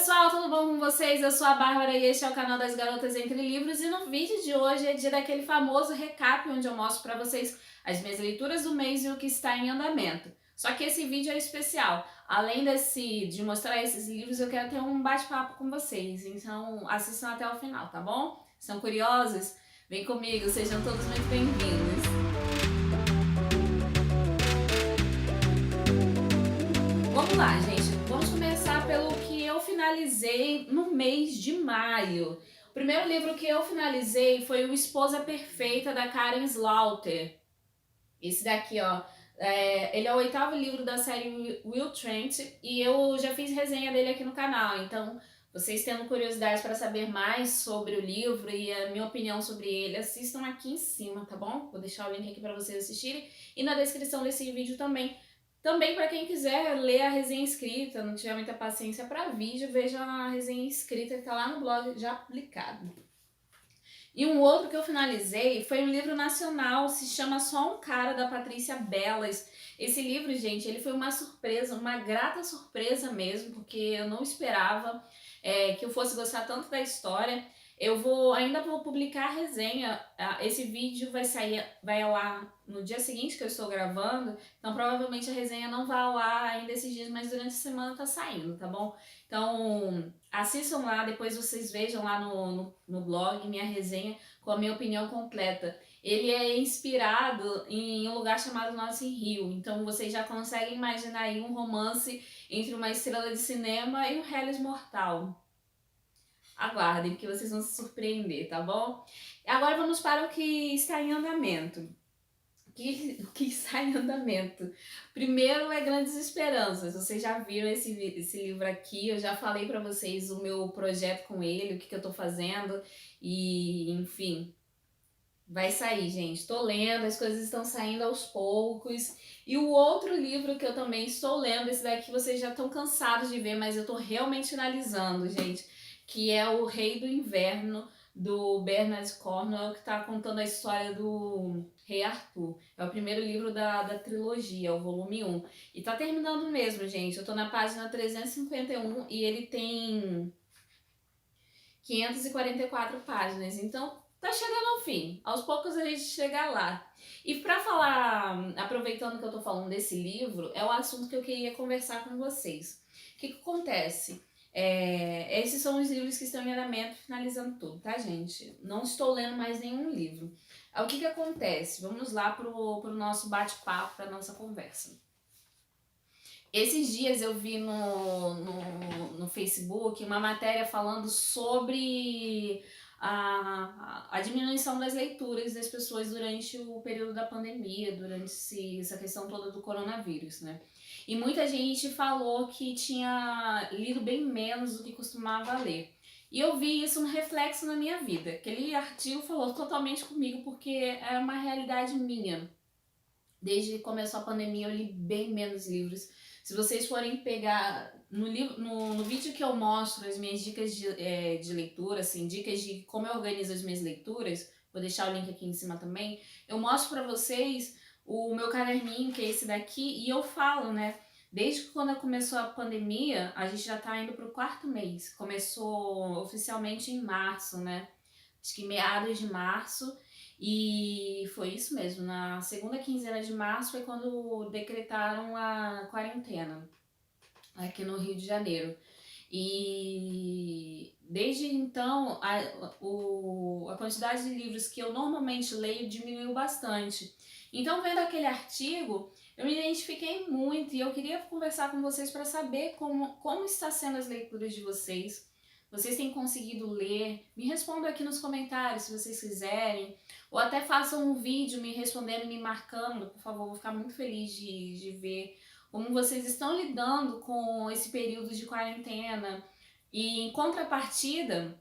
pessoal, tudo bom com vocês? Eu sou a Bárbara e este é o canal das Garotas Entre Livros e no vídeo de hoje é dia daquele famoso recap onde eu mostro pra vocês as minhas leituras do mês e o que está em andamento. Só que esse vídeo é especial. Além de mostrar esses livros, eu quero ter um bate-papo com vocês, então assistam até o final, tá bom? São curiosos? Vem comigo, sejam todos muito bem-vindos. Vamos lá, gente. Vamos começar pelo que eu finalizei no mês de maio. O primeiro livro que eu finalizei foi O Esposa Perfeita, da Karen Slaughter. Esse daqui, ó, ele é o 8º livro da série Will Trent e eu já fiz resenha dele aqui no canal. Então, vocês tendo curiosidade para saber mais sobre o livro e a minha opinião sobre ele, assistam aqui em cima, tá bom? Vou deixar o link aqui para vocês assistirem e na descrição desse vídeo também. Também para quem quiser ler a resenha escrita, não tiver muita paciência para vídeo, veja a resenha escrita que tá lá no blog já publicado. E um outro que eu finalizei foi um livro nacional, se chama Só um Cara, da Patrícia Belas. Esse livro, gente, ele foi uma surpresa, uma grata surpresa mesmo, porque eu não esperava que eu fosse gostar tanto da história. Ainda vou publicar a resenha, esse vídeo vai ao ar no dia seguinte que eu estou gravando, então provavelmente a resenha não vai ao ar ainda esses dias, mas durante a semana tá saindo, tá bom? Então assistam lá, depois vocês vejam lá no blog minha resenha com a minha opinião completa. Ele é inspirado em um lugar chamado Notting Hill, então vocês já conseguem imaginar aí um romance entre uma estrela de cinema e um Hellis mortal. Aguardem, porque vocês vão se surpreender, tá bom? Agora vamos para o que está em andamento. O que está em andamento? Primeiro é Grandes Esperanças. Vocês já viram esse livro aqui, eu já falei pra vocês o meu projeto com ele, o que eu tô fazendo e, enfim, vai sair, gente. Tô lendo, as coisas estão saindo aos poucos. E o outro livro que eu também estou lendo, esse daqui vocês já estão cansados de ver, mas eu tô realmente finalizando, gente, que é O Rei do Inverno, do Bernard Cornwell, que está contando a história do Rei Arthur. É o primeiro livro da trilogia, o volume 1. E tá terminando mesmo, gente. Eu tô na página 351 e ele tem 544 páginas. Então, tá chegando ao fim. Aos poucos a gente chega lá. E pra falar, aproveitando que eu tô falando desse livro, é o assunto que eu queria conversar com vocês. O que acontece? Esses são os livros que estão em andamento, finalizando tudo, tá, gente? Não estou lendo mais nenhum livro. O que acontece? Vamos lá pro nosso bate-papo, pra nossa conversa. Esses dias eu vi no Facebook uma matéria falando sobre a diminuição das leituras das pessoas durante o período da pandemia, durante essa questão toda do coronavírus, né? E muita gente falou que tinha lido bem menos do que costumava ler. E eu vi isso um reflexo na minha vida. Aquele artigo falou totalmente comigo porque era uma realidade minha. Desde que começou a pandemia eu li bem menos livros. Se vocês forem pegar no vídeo que eu mostro as minhas dicas de leitura, assim, dicas de como eu organizo as minhas leituras, vou deixar o link aqui em cima também, eu mostro pra vocês o meu caderninho, que é esse daqui, e eu falo, né, desde que quando começou a pandemia, a gente já tá indo pro 4º mês, começou oficialmente em março, né, acho que meados de março, e foi isso mesmo, na segunda quinzena de março foi quando decretaram a quarentena aqui no Rio de Janeiro. E desde então a quantidade de livros que eu normalmente leio diminuiu bastante. Então, vendo aquele artigo, eu me identifiquei muito e eu queria conversar com vocês para saber como está sendo as leituras de vocês. Vocês têm conseguido ler? Me respondam aqui nos comentários se vocês quiserem. Ou até façam um vídeo me respondendo e me marcando, por favor, vou ficar muito feliz de ver como vocês estão lidando com esse período de quarentena. E em contrapartida,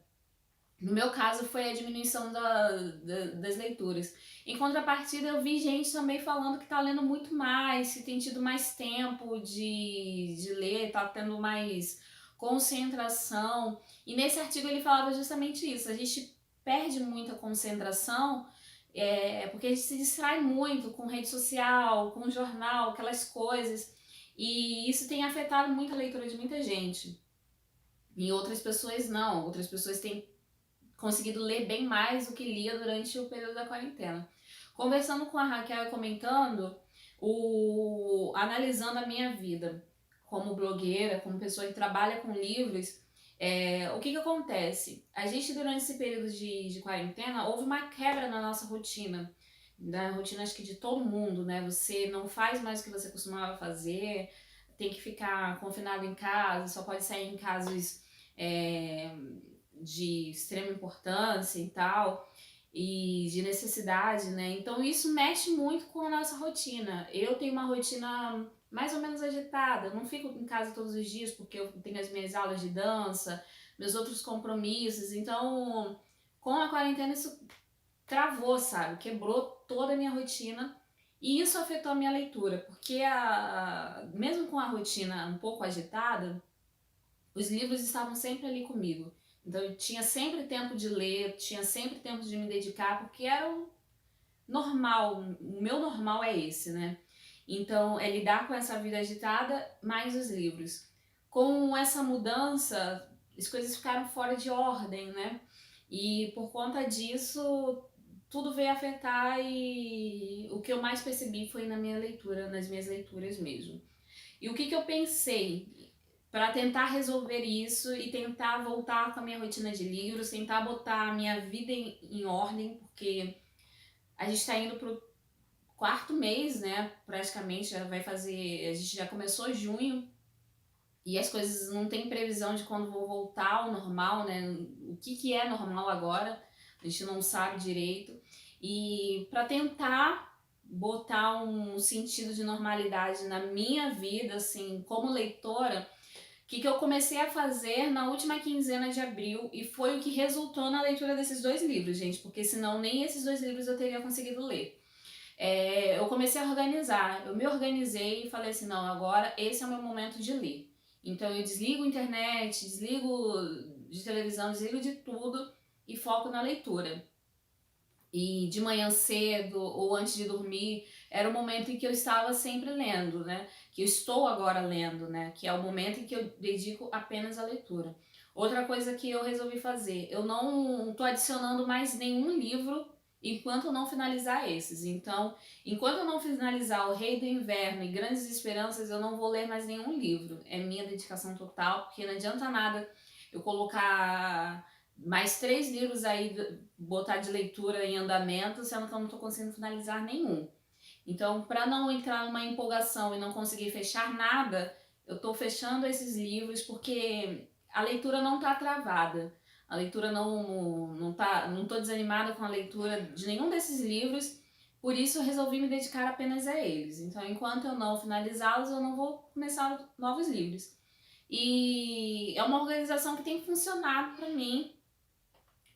no meu caso foi a diminuição das leituras. Em contrapartida, eu vi gente também falando que tá lendo muito mais, que tem tido mais tempo de ler, tá tendo mais concentração. E nesse artigo ele falava justamente isso, a gente perde muita concentração porque a gente se distrai muito com rede social, com jornal, aquelas coisas, e isso tem afetado muito a leitura de muita gente. E outras pessoas não, outras pessoas têm conseguido ler bem mais do que lia durante o período da quarentena. Conversando com a Raquel e comentando, analisando a minha vida como blogueira, como pessoa que trabalha com livros, o que acontece? A gente, durante esse período de quarentena, houve uma quebra na nossa rotina, da rotina acho que de todo mundo, né? Você não faz mais o que você costumava fazer, tem que ficar confinado em casa, só pode sair em casos é, de extrema importância e tal, e de necessidade, né? Então isso mexe muito com a nossa rotina. Eu tenho uma rotina mais ou menos agitada, eu não fico em casa todos os dias porque eu tenho as minhas aulas de dança, meus outros compromissos, então com a quarentena isso travou, sabe? Quebrou toda a minha rotina. E isso afetou a minha leitura, porque mesmo com a rotina um pouco agitada, os livros estavam sempre ali comigo. Então eu tinha sempre tempo de ler, tinha sempre tempo de me dedicar, porque era o normal, o meu normal é esse, né? Então é lidar com essa vida agitada mais os livros. Com essa mudança, as coisas ficaram fora de ordem, né? E por conta disso, tudo veio afetar e o que eu mais percebi foi na minha leitura, nas minhas leituras mesmo. E o que eu pensei para tentar resolver isso e tentar voltar com a minha rotina de livros, tentar botar a minha vida em ordem, porque a gente está indo pro quarto mês, né? Praticamente já vai fazer, a gente já começou junho e as coisas não tem previsão de quando vou voltar ao normal, né? O que é normal agora, a gente não sabe direito. E para tentar botar um sentido de normalidade na minha vida, assim, como leitora, que eu comecei a fazer na última quinzena de abril e foi o que resultou na leitura desses dois livros, gente, porque senão nem esses dois livros eu teria conseguido ler. Eu comecei a organizar, eu me organizei e falei assim, não, agora esse é o meu momento de ler. Então eu desligo a internet, desligo de televisão, desligo de tudo e foco na leitura. E de manhã cedo ou antes de dormir, era o momento em que eu estava sempre lendo, né? Que eu estou agora lendo, né? Que é o momento em que eu dedico apenas à leitura. Outra coisa que eu resolvi fazer, eu não estou adicionando mais nenhum livro enquanto eu não finalizar esses. Então, enquanto eu não finalizar O Rei do Inverno e Grandes Esperanças, eu não vou ler mais nenhum livro. É minha dedicação total, porque não adianta nada eu colocar mais 3 livros aí, botar de leitura em andamento, sendo que eu não estou conseguindo finalizar nenhum. Então, para não entrar numa empolgação e não conseguir fechar nada, eu estou fechando esses livros porque a leitura não está travada. A leitura não tô desanimada com a leitura de nenhum desses livros, por isso eu resolvi me dedicar apenas a eles. Então, enquanto eu não finalizá-los, eu não vou começar novos livros. E é uma organização que tem funcionado para mim,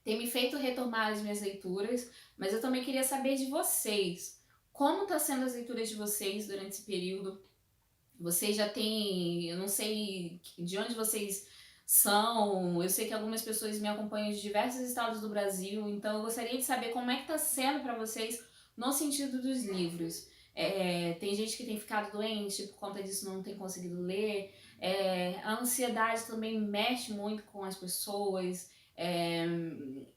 tem me feito retomar as minhas leituras, mas eu também queria saber de vocês. Como tá sendo as leituras de vocês durante esse período? Vocês já têm, eu não sei de onde vocês são, eu sei que algumas pessoas me acompanham de diversos estados do Brasil, então eu gostaria de saber como é que tá sendo para vocês no sentido dos livros. Tem gente que tem ficado doente, por conta disso não tem conseguido ler. A ansiedade também mexe muito com as pessoas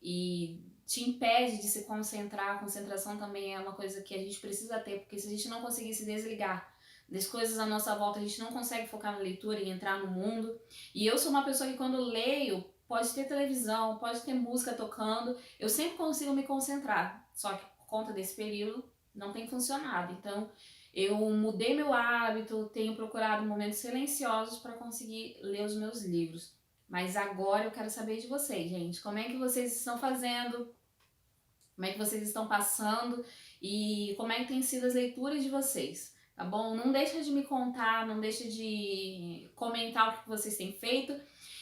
e te impede de se concentrar. A concentração também é uma coisa que a gente precisa ter, porque se a gente não conseguir se desligar das coisas à nossa volta, a gente não consegue focar na leitura e entrar no mundo. E eu sou uma pessoa que quando leio, pode ter televisão, pode ter música tocando, eu sempre consigo me concentrar. Só que por conta desse período não tem funcionado. Então eu mudei meu hábito, tenho procurado momentos silenciosos para conseguir ler os meus livros. Mas agora eu quero saber de vocês, gente. Como é que vocês estão fazendo? Como é que vocês estão passando? E como é que tem sido as leituras de vocês? Tá bom? Não deixa de me contar, não deixa de comentar o que vocês têm feito.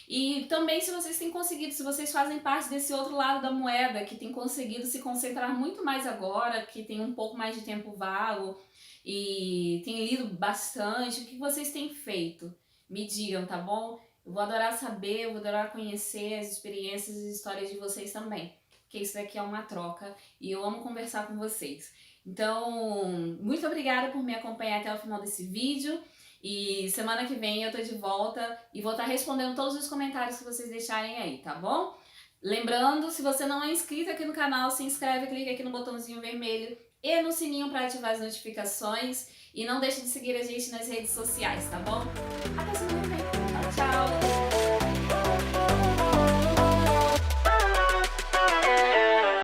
E também se vocês têm conseguido, se vocês fazem parte desse outro lado da moeda, que tem conseguido se concentrar muito mais agora, que tem um pouco mais de tempo vago e tem lido bastante, o que vocês têm feito? Me digam, tá bom? Eu vou adorar saber, eu vou adorar conhecer as experiências e histórias de vocês também, porque isso daqui é uma troca e eu amo conversar com vocês. Então, muito obrigada por me acompanhar até o final desse vídeo E semana que vem eu tô de volta e vou estar respondendo todos os comentários que vocês deixarem aí, tá bom? Lembrando, se você não é inscrito aqui no canal, se inscreve, clica aqui no botãozinho vermelho e no sininho para ativar as notificações. E não deixe de seguir a gente nas redes sociais, tá bom? Até semana que vem. Tchau, tchau!